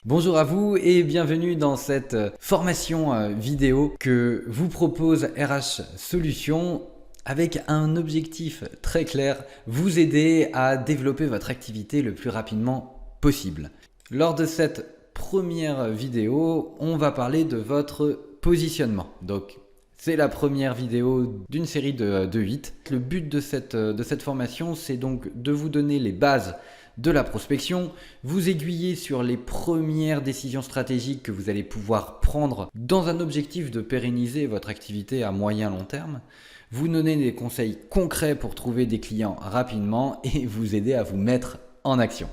Bonjour à vous et bienvenue dans cette formation vidéo que vous propose RH Solutions avec un objectif très clair, vous aider à développer votre activité le plus rapidement possible. Lors de cette première vidéo, on va parler de votre positionnement. Donc, c'est la première vidéo d'une série de 8. Le but de cette formation, c'est donc de vous donner les bases de la prospection, vous aiguiller sur les premières décisions stratégiques que vous allez pouvoir prendre dans un objectif de pérenniser votre activité à moyen long terme, vous donner des conseils concrets pour trouver des clients rapidement et vous aider à vous mettre en action.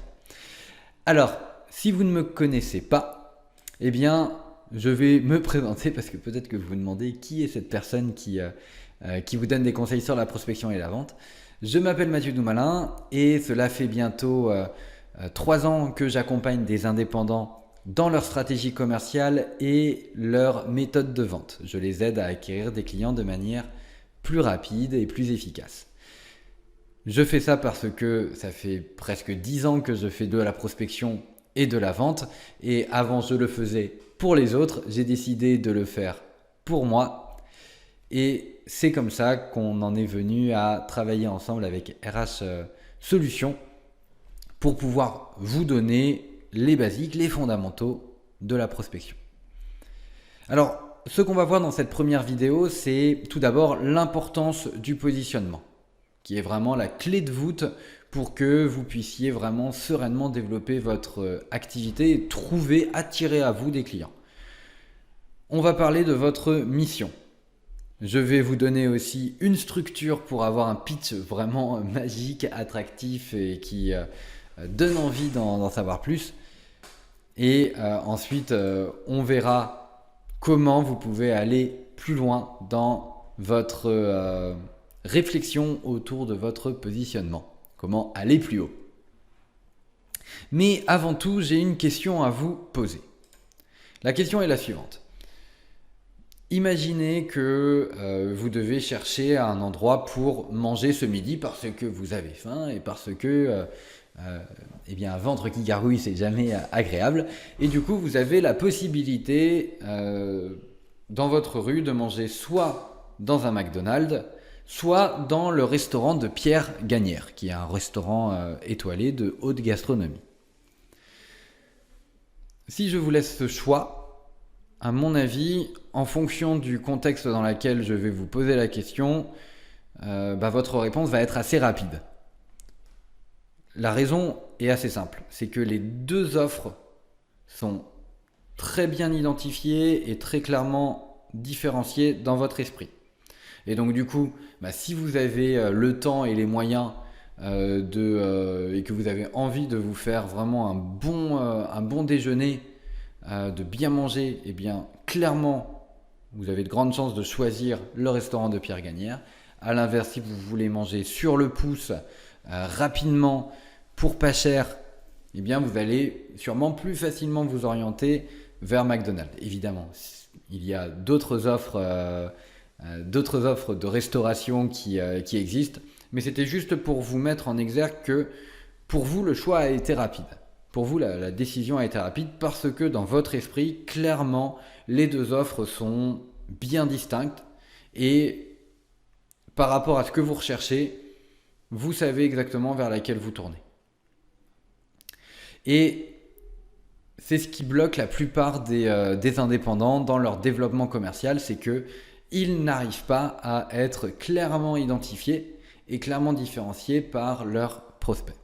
Alors, si vous ne me connaissez pas, eh bien, je vais me présenter parce que peut-être que vous vous demandez qui est cette personne qui vous donne des conseils sur la prospection et la vente. Je m'appelle Mathieu Doumalin et cela fait bientôt 3 ans que j'accompagne des indépendants dans leur stratégie commerciale et leur méthode de vente. Je les aide à acquérir des clients de manière plus rapide et plus efficace. Je fais ça parce que ça fait presque 10 ans que je fais de la prospection et de la vente. Et avant, je le faisais pour les autres. J'ai décidé de le faire pour moi. Et c'est comme ça qu'on en est venu à travailler ensemble avec RH Solutions pour pouvoir vous donner les basiques, les fondamentaux de la prospection. Alors, ce qu'on va voir dans cette première vidéo, c'est tout d'abord l'importance du positionnement, qui est vraiment la clé de voûte pour que vous puissiez vraiment sereinement développer votre activité et attirer à vous des clients. On va parler de votre mission. Je vais vous donner aussi une structure pour avoir un pitch vraiment magique, attractif et qui donne envie d'en savoir plus. Et ensuite, on verra comment vous pouvez aller plus loin dans votre réflexion autour de votre positionnement. Comment aller plus haut. Mais avant tout, j'ai une question à vous poser. La question est la suivante. Imaginez que vous devez chercher un endroit pour manger ce midi parce que vous avez faim et parce que un ventre qui gargouille, c'est jamais agréable. Et du coup, vous avez la possibilité dans votre rue de manger soit dans un McDonald's, soit dans le restaurant de Pierre Gagnère, qui est un restaurant étoilé de haute gastronomie. Si je vous laisse ce choix, à mon avis, en fonction du contexte dans lequel je vais vous poser la question, votre réponse va être assez rapide. La raison est assez simple, c'est que les deux offres sont très bien identifiées et très clairement différenciées dans votre esprit. Et donc du coup, si vous avez le temps et les moyens et que vous avez envie de vous faire vraiment un bon déjeuner, de bien manger, eh bien clairement, vous avez de grandes chances de choisir le restaurant de Pierre Gagnère. À l'inverse, si vous voulez manger sur le pouce, rapidement, pour pas cher, eh bien vous allez sûrement plus facilement vous orienter vers McDonald's. Évidemment, il y a d'autres offres de restauration qui existent, mais c'était juste pour vous mettre en exergue que pour vous, le choix a été rapide. Pour vous, la décision a été rapide parce que dans votre esprit, clairement, les deux offres sont bien distinctes et par rapport à ce que vous recherchez, vous savez exactement vers laquelle vous tournez. Et c'est ce qui bloque la plupart des indépendants dans leur développement commercial, c'est qu'ils n'arrivent pas à être clairement identifiés et clairement différenciés par leurs prospects.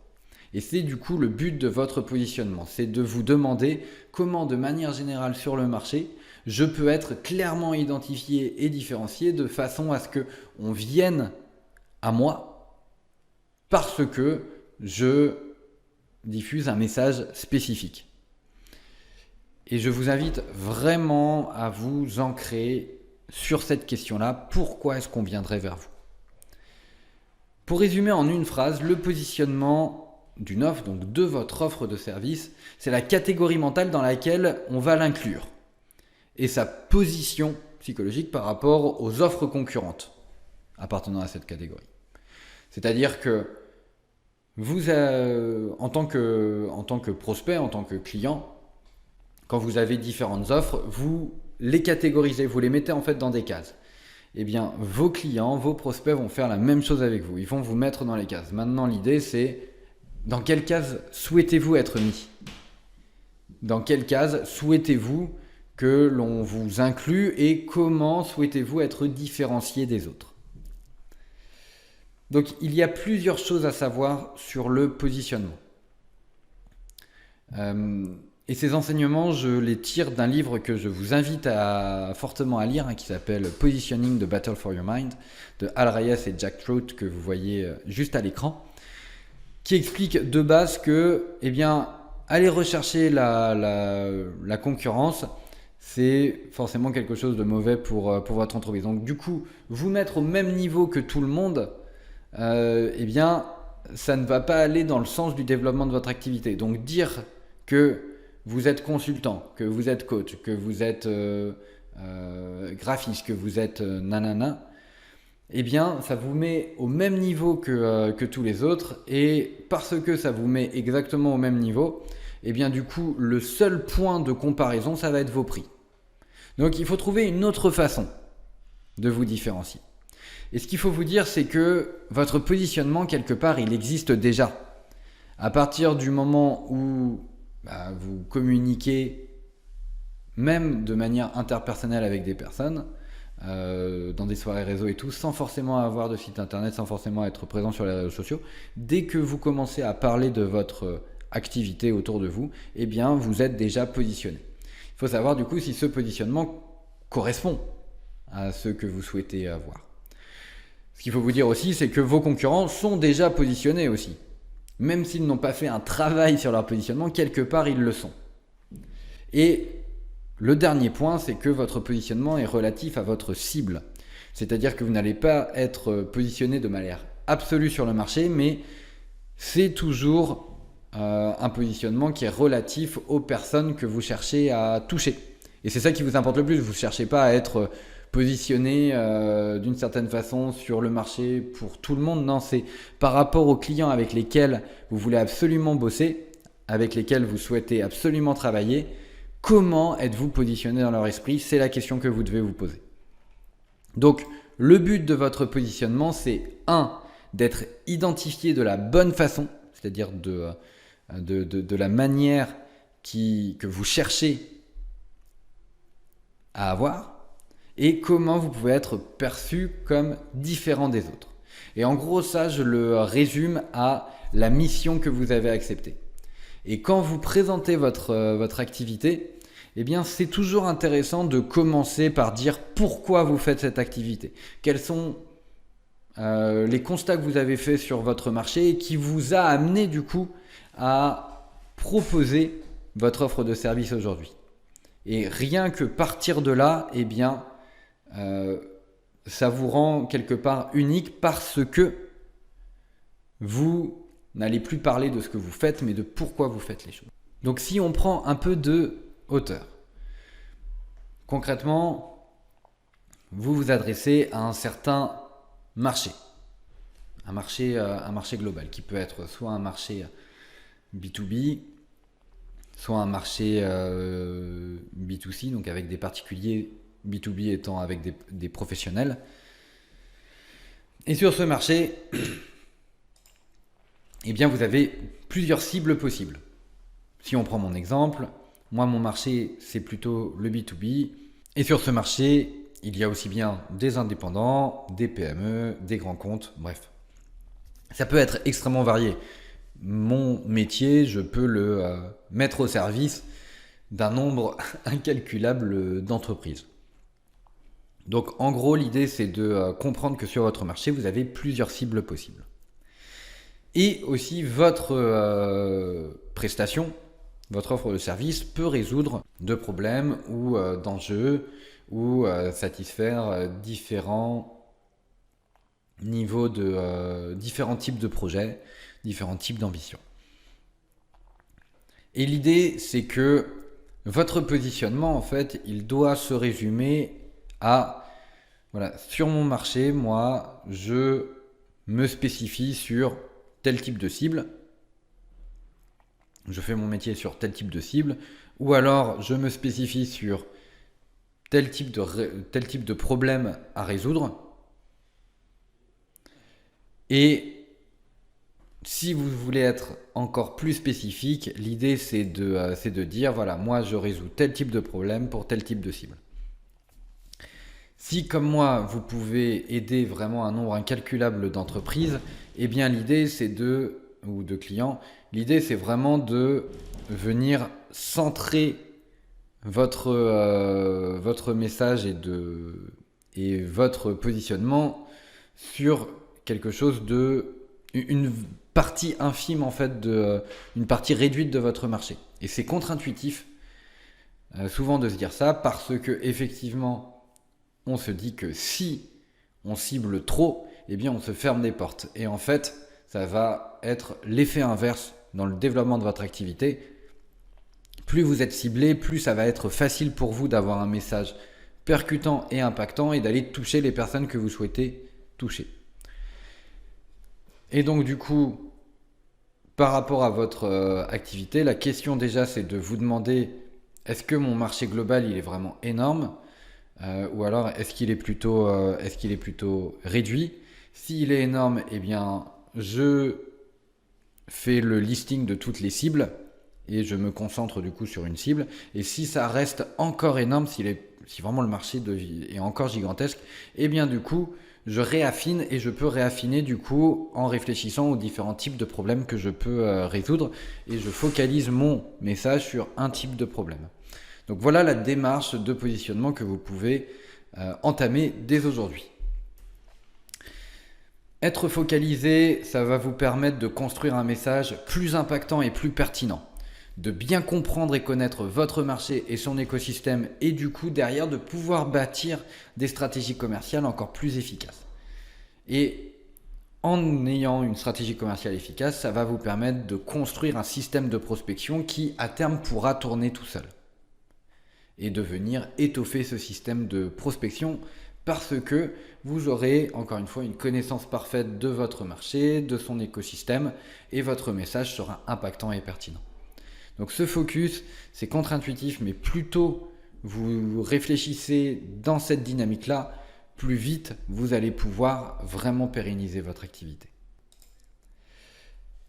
Et c'est du coup le but de votre positionnement, c'est de vous demander comment de manière générale sur le marché, je peux être clairement identifié et différencié de façon à ce qu'on vienne à moi parce que je diffuse un message spécifique. Et je vous invite vraiment à vous ancrer sur cette question-là. Pourquoi est-ce qu'on viendrait vers vous ? Pour résumer en une phrase, le positionnement d'une offre, donc de votre offre de service, c'est la catégorie mentale dans laquelle on va l'inclure et sa position psychologique par rapport aux offres concurrentes appartenant à cette catégorie. C'est-à-dire que vous, en tant que prospect, en tant que client, quand vous avez différentes offres, vous les catégorisez, vous les mettez en fait dans des cases. Eh bien, vos clients, vos prospects vont faire la même chose avec vous. Ils vont vous mettre dans les cases. Maintenant, l'idée, c'est dans quelle case souhaitez-vous être mis? Dans quelle case souhaitez-vous que l'on vous inclue et comment souhaitez-vous être différencié des autres? Donc, il y a plusieurs choses à savoir sur le positionnement. Et ces enseignements, je les tire d'un livre que je vous invite fortement à lire, qui s'appelle Positioning: The Battle for Your Mind, de Hal Reyes et Jack Trout, que vous voyez juste à l'écran, qui explique de base que, eh bien, aller rechercher la concurrence, c'est forcément quelque chose de mauvais pour votre entreprise. Donc du coup, vous mettre au même niveau que tout le monde, eh bien, ça ne va pas aller dans le sens du développement de votre activité. Donc dire que vous êtes consultant, que vous êtes coach, que vous êtes graphiste, que vous êtes nanana, eh bien, ça vous met au même niveau que tous les autres. Et parce que ça vous met exactement au même niveau, eh bien, du coup, le seul point de comparaison, ça va être vos prix. Donc, il faut trouver une autre façon de vous différencier. Et ce qu'il faut vous dire, c'est que votre positionnement, quelque part, il existe déjà. À partir du moment où vous communiquez, même de manière interpersonnelle avec des personnes, dans des soirées réseau et tout, sans forcément avoir de site internet, sans forcément être présent sur les réseaux sociaux, dès que vous commencez à parler de votre activité autour de vous, eh bien, vous êtes déjà positionné. Il faut savoir du coup si ce positionnement correspond à ce que vous souhaitez avoir. Ce qu'il faut vous dire aussi, c'est que vos concurrents sont déjà positionnés aussi. Même s'ils n'ont pas fait un travail sur leur positionnement, quelque part ils le sont. Et le dernier point, c'est que votre positionnement est relatif à votre cible. C'est-à-dire que vous n'allez pas être positionné de manière absolue sur le marché, mais c'est toujours un positionnement qui est relatif aux personnes que vous cherchez à toucher. Et c'est ça qui vous importe le plus. Vous ne cherchez pas à être positionné d'une certaine façon sur le marché pour tout le monde. Non, c'est par rapport aux clients avec lesquels vous voulez absolument bosser, avec lesquels vous souhaitez absolument travailler. Comment êtes-vous positionné dans leur esprit? C'est la question que vous devez vous poser. Donc, le but de votre positionnement, c'est 1. D'être identifié de la bonne façon, c'est-à-dire de la manière que vous cherchez à avoir, et comment vous pouvez être perçu comme différent des autres. Et en gros, ça, je le résume à la mission que vous avez acceptée. Et quand vous présentez votre activité, eh bien, c'est toujours intéressant de commencer par dire pourquoi vous faites cette activité. Quels sont les constats que vous avez faits sur votre marché et qui vous a amené du coup à proposer votre offre de service aujourd'hui. Et rien que partir de là, eh bien, ça vous rend quelque part unique parce que vous n'allez plus parler de ce que vous faites, mais de pourquoi vous faites les choses. Donc si on prend un peu de hauteur, concrètement, vous vous adressez à un certain marché, un marché global, qui peut être soit un marché B2B, soit un marché B2C, donc avec des particuliers, B2B étant avec des professionnels. Et sur ce marché, eh bien, vous avez plusieurs cibles possibles. Si on prend mon exemple, moi, mon marché, c'est plutôt le B2B. Et sur ce marché, il y a aussi bien des indépendants, des PME, des grands comptes, bref. Ça peut être extrêmement varié. Mon métier, je peux le mettre au service d'un nombre incalculable d'entreprises. Donc, en gros, l'idée, c'est de comprendre que sur votre marché, vous avez plusieurs cibles possibles. Et aussi, votre prestation, votre offre de service peut résoudre de problèmes ou d'enjeux ou satisfaire différents niveaux différents types de projets, différents types d'ambitions. Et l'idée, c'est que votre positionnement, en fait, il doit se résumer à, voilà, sur mon marché, moi, je me spécifie sur tel type de cible. Je fais mon métier sur tel type de cible. Ou alors, je me spécifie sur tel type de problème à résoudre. Et si vous voulez être encore plus spécifique, l'idée c'est de dire, voilà, moi je résous tel type de problème pour tel type de cible. Si comme moi, vous pouvez aider vraiment un nombre incalculable d'entreprises, eh bien l'idée c'est ou de clients, l'idée c'est vraiment de venir centrer votre message et votre positionnement sur quelque chose une partie infime en fait une partie réduite de votre marché. Et c'est contre-intuitif souvent de se dire ça parce que effectivement on se dit que si on cible trop, eh bien on se ferme des portes. Et en fait, ça va être l'effet inverse dans le développement de votre activité. Plus vous êtes ciblé, plus ça va être facile pour vous d'avoir un message percutant et impactant et d'aller toucher les personnes que vous souhaitez toucher. Et donc du coup, par rapport à votre activité, la question déjà c'est de vous demander est-ce que mon marché global il est vraiment énorme ou alors est-ce qu'il est plutôt réduit. S'il est énorme, eh bien je fais le listing de toutes les cibles et je me concentre du coup sur une cible. Et si ça reste encore énorme, si vraiment le marché est encore gigantesque, eh bien du coup je réaffine et je peux réaffiner du coup en réfléchissant aux différents types de problèmes que je peux résoudre et je focalise mon message sur un type de problème. Donc voilà la démarche de positionnement que vous pouvez entamer dès aujourd'hui. Être focalisé, ça va vous permettre de construire un message plus impactant et plus pertinent, de bien comprendre et connaître votre marché et son écosystème et du coup derrière de pouvoir bâtir des stratégies commerciales encore plus efficaces. Et en ayant une stratégie commerciale efficace, ça va vous permettre de construire un système de prospection qui à terme pourra tourner tout seul et de venir étoffer ce système de prospection parce que vous aurez encore une fois une connaissance parfaite de votre marché, de son écosystème et votre message sera impactant et pertinent. Donc ce focus, c'est contre-intuitif, mais plus tôt vous réfléchissez dans cette dynamique-là, plus vite vous allez pouvoir vraiment pérenniser votre activité.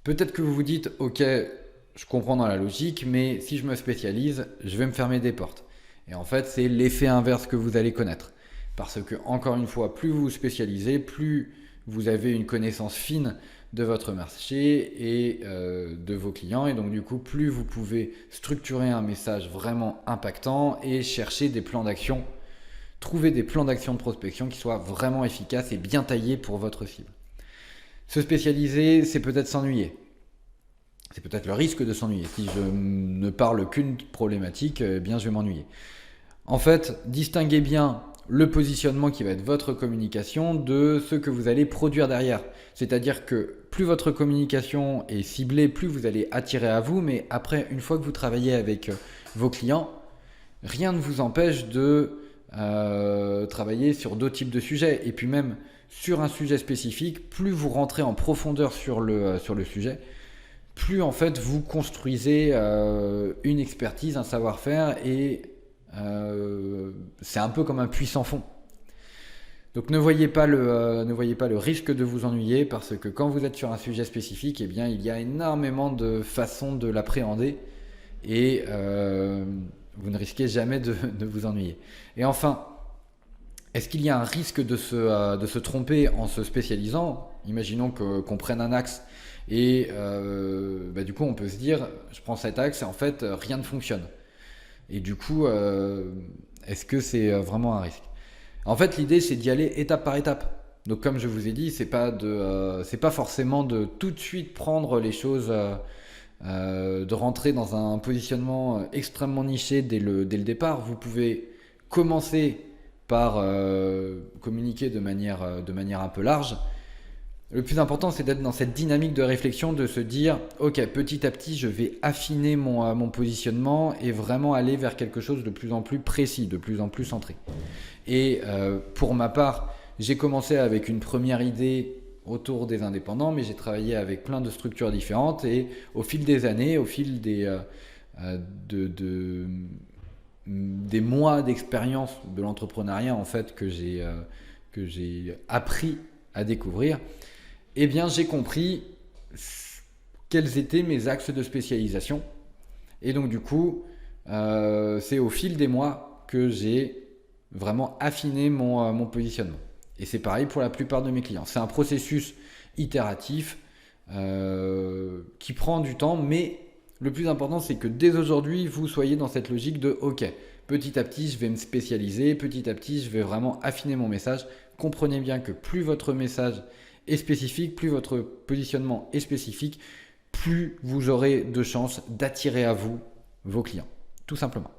Peut-être que vous vous dites, ok, je comprends dans la logique, mais si je me spécialise, je vais me fermer des portes. Et en fait, c'est l'effet inverse que vous allez connaître. Parce que, encore une fois, plus vous vous spécialisez, plus vous avez une connaissance fine de votre marché et de vos clients. Et donc, du coup, plus vous pouvez structurer un message vraiment impactant et chercher des plans d'action, trouver des plans d'action de prospection qui soient vraiment efficaces et bien taillés pour votre cible. Se spécialiser, c'est peut-être s'ennuyer. C'est peut-être le risque de s'ennuyer. Si je ne parle qu'une problématique, eh bien je vais m'ennuyer. En fait, distinguez bien le positionnement qui va être votre communication de ce que vous allez produire derrière. C'est-à-dire que plus votre communication est ciblée, plus vous allez attirer à vous. Mais après, une fois que vous travaillez avec vos clients, rien ne vous empêche de travailler sur d'autres types de sujets. Et puis même sur un sujet spécifique, plus vous rentrez en profondeur sur le sujet, plus en fait vous construisez une expertise, un savoir-faire et c'est un peu comme un puits sans fond. Donc ne voyez pas le risque de vous ennuyer parce que quand vous êtes sur un sujet spécifique, eh bien, il y a énormément de façons de l'appréhender et vous ne risquez jamais de vous ennuyer. Et enfin, est-ce qu'il y a un risque de se tromper en se spécialisant ? Imaginons qu'on prenne un axe et du coup on peut se dire je prends cet axe et en fait rien ne fonctionne. Et du coup est-ce que c'est vraiment un risque ? En fait l'idée c'est d'y aller étape par étape. Donc comme je vous ai dit, c'est pas forcément de tout de suite prendre les choses, de rentrer dans un positionnement extrêmement niché dès le départ. Vous pouvez commencer par communiquer de manière un peu large. Le plus important, c'est d'être dans cette dynamique de réflexion, de se dire ok, petit à petit, je vais affiner mon positionnement et vraiment aller vers quelque chose de plus en plus précis, de plus en plus centré. Et pour ma part, j'ai commencé avec une première idée autour des indépendants, mais j'ai travaillé avec plein de structures différentes et au fil des années, au fil des des mois d'expérience de l'entrepreneuriat en fait que j'ai appris à découvrir, eh bien j'ai compris quels étaient mes axes de spécialisation. Et donc du coup, c'est au fil des mois que j'ai vraiment affiné mon positionnement. Et c'est pareil pour la plupart de mes clients. C'est un processus itératif qui prend du temps, mais le plus important, c'est que dès aujourd'hui, vous soyez dans cette logique de OK, petit à petit, je vais me spécialiser, petit à petit, je vais vraiment affiner mon message. Comprenez bien que plus votre message est spécifique, plus votre positionnement est spécifique, plus vous aurez de chances d'attirer à vous vos clients, tout simplement.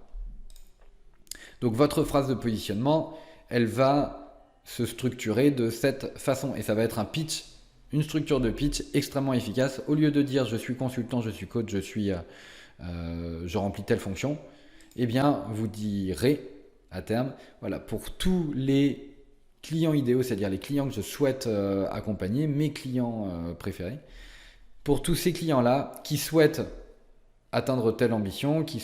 Donc votre phrase de positionnement, elle va se structurer de cette façon et ça va être un pitch, une structure de pitch extrêmement efficace. Au lieu de dire je suis consultant, je suis coach, je remplis telle fonction, eh bien vous direz à terme, voilà, pour tous les clients idéaux, c'est-à-dire les clients que je souhaite accompagner, mes clients préférés, pour tous ces clients-là qui souhaitent atteindre telle ambition, qui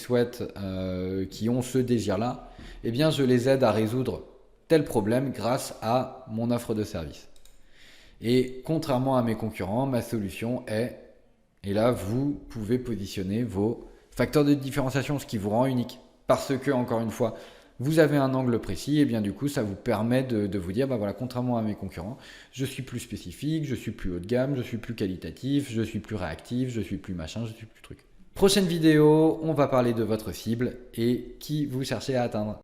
ont ce désir-là, eh bien je les aide à résoudre tel problème grâce à mon offre de service. Et contrairement à mes concurrents, ma solution est, et là vous pouvez positionner vos facteurs de différenciation, ce qui vous rend unique. Parce que, encore une fois, vous avez un angle précis et bien du coup ça vous permet de vous dire, bah voilà, contrairement à mes concurrents, je suis plus spécifique, je suis plus haut de gamme, je suis plus qualitatif, je suis plus réactif, je suis plus machin, je suis plus truc. Prochaine vidéo, on va parler de votre cible et qui vous cherchez à atteindre.